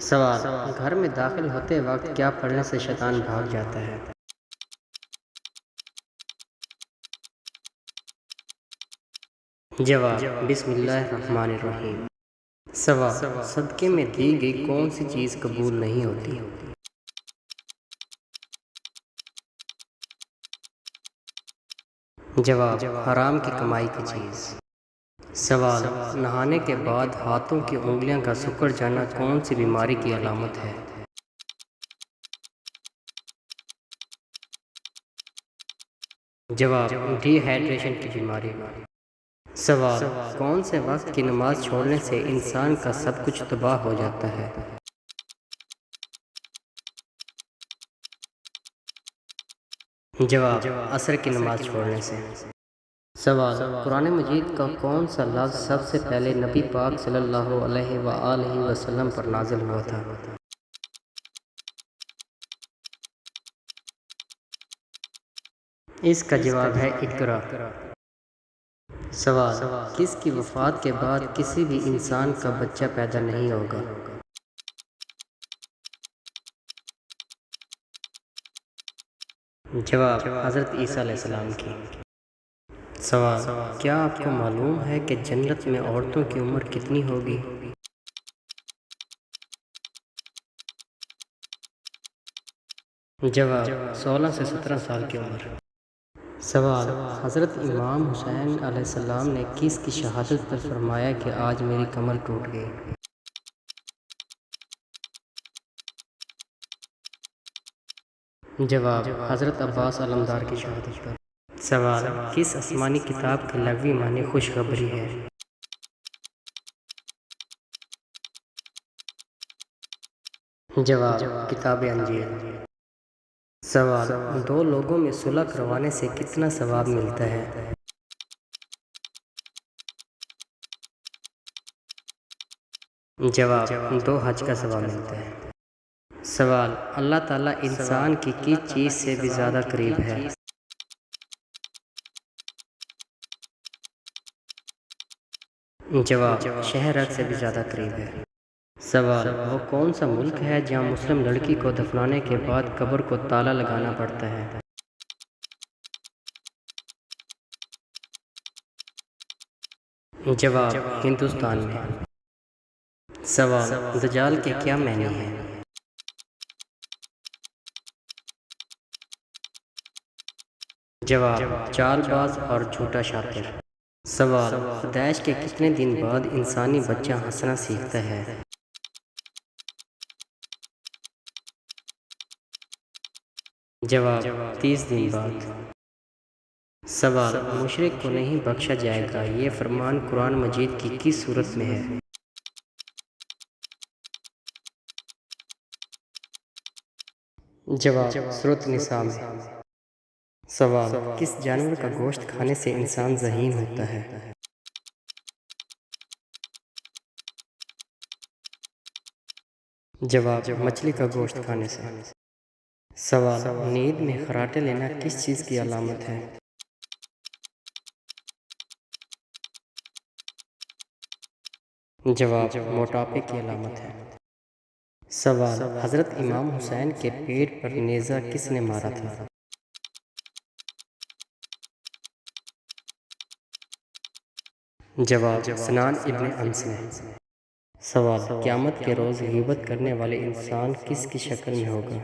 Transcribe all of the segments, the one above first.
سوال: گھر میں داخل ہوتے وقت کیا پڑھنے سے شیطان بھاگ جاتا ہے؟ جواب: بسم اللہ الرحمن الرحیم۔ سوال: صدقے میں دی گئی کون سی چیز قبول نہیں ہوتی؟ جواب: حرام کی کمائی کی چیز۔ سوال: نہانے کے بعد ہاتھوں کی انگلیاں کا سکڑ جانا کون سی بیماری کی علامت ہے؟ جواب: ڈی ہائیڈریشن کی بیماری۔ سوال: کون سے وقت کی نماز چھوڑنے سے انسان کا سب کچھ تباہ ہو جاتا ہے؟ جواب: عصر کی نماز چھوڑنے سے۔ سوال: قرآن مجید کا کون سا لفظ سب سے پہلے نبی پاک صلی اللہ علیہ وآلہ وسلم پر نازل ہوا تھا؟ اس کا جواب ہے اقرا۔ سوال: کس کی وفات کے بعد کسی بھی انسان کا بچہ پیدا نہیں ہوگا؟ جواب: حضرت عیسیٰ علیہ السلام کی۔ سوال: کیا آپ کو معلوم ہے کہ جنت میں عورتوں کی عمر کتنی ہوگی؟ جواب: 16 سے 17 سال کی عمر۔ سوال: حضرت امام حسین علیہ السلام نے کس کی شہادت پر فرمایا کہ آج میری کمر ٹوٹ گئی؟ جواب: حضرت عباس علمدار کی شہادت پر۔ سوال: کس آسمانی کتاب کا لغوی معنی خوشخبری ہے؟ جواب: کتاب انجیل۔ سوال: دو لوگوں میں صلح کروانے سے کتنا ثواب ملتا ہے؟ جواب: 2 حج کا ثواب ملتا ہے۔ سوال: اللہ تعالیٰ انسان کی کس چیز سے بھی زیادہ قریب ہے؟ جواب: شہ رگ سے بھی زیادہ قریب ہے۔ سوال: وہ کون سا ملک ہے جہاں مسلم لڑکی کو دفنانے کے بعد قبر کو تالا لگانا پڑتا ہے؟ جواب: ہندوستان میں۔ سوال: دجال کے کیا معنی ہیں؟ جواب: چال باز اور جھوٹا شاطر۔ سوال: پیدائش کے کتنے دن بعد انسانی بچہ ہنسنا سیکھتا ہے؟ جواب: 30 دن بعد۔ سوال: مشرک کو نہیں بخشا جائے گا، یہ فرمان قرآن مجید کی کس سورت میں ہے؟ جواب: سورۃ النساء میں۔ سوال: کس جانور کا گوشت کھانے سے انسان ذہین ہوتا ہے؟ جواب: مچھلی کا گوشت کھانے سے۔ سوال: نیند میں خراٹے لینا کس چیز کی علامت ہے؟ جواب: موٹاپے کی علامت ہے۔ سوال: حضرت امام حسین کے پیٹ پر نیزہ کس نے مارا تھا؟ جواب: سنان ابن انس نے۔ سوال: قیامت کے روز غیبت کرنے والے انسان کس کی شکل میں ہوگا؟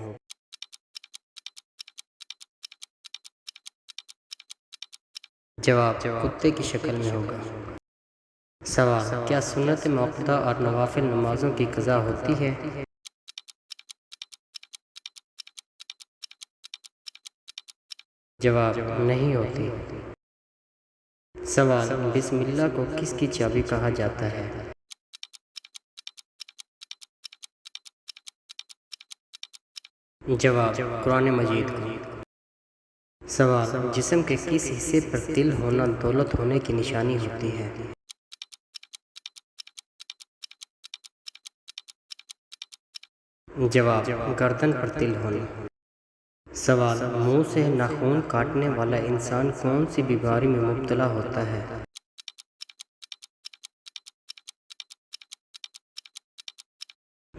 جواب: کتے کی شکل میں ہوگا۔ سوال: کیا سنت موقوتہ اور نوافل نمازوں کی قضا ہوتی ہے؟ جواب: نہیں ہوتی۔ سوال: بسم اللہ کو کس کی چابی کہا جاتا ہے؟ جواب: قرآن مجید کو۔ سوال: جسم کے کس حصے پر تل ہونا دولت ہونے کی نشانی ہوتی ہے؟ جواب: گردن پر تل ہونا۔ سوال: منہ سے ناخن کاٹنے والا انسان کون سی بیماری میں مبتلا ہوتا ہے؟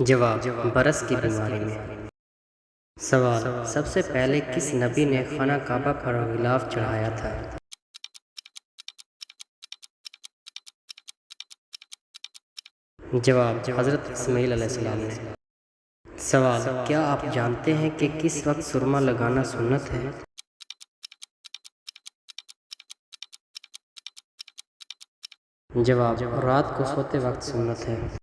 جواب برس کی بیماری میں۔ سوال سب سے پہلے کس نبی نے خانہ کعبہ پر غلاف چڑھایا تھا؟ جواب حضرت اسماعیل علیہ السلام نے۔ سوال کیا آپ جانتے ہیں کہ کس وقت سرما لگانا سنت ہے؟ جواب رات کو سوتے وقت سنت ہے۔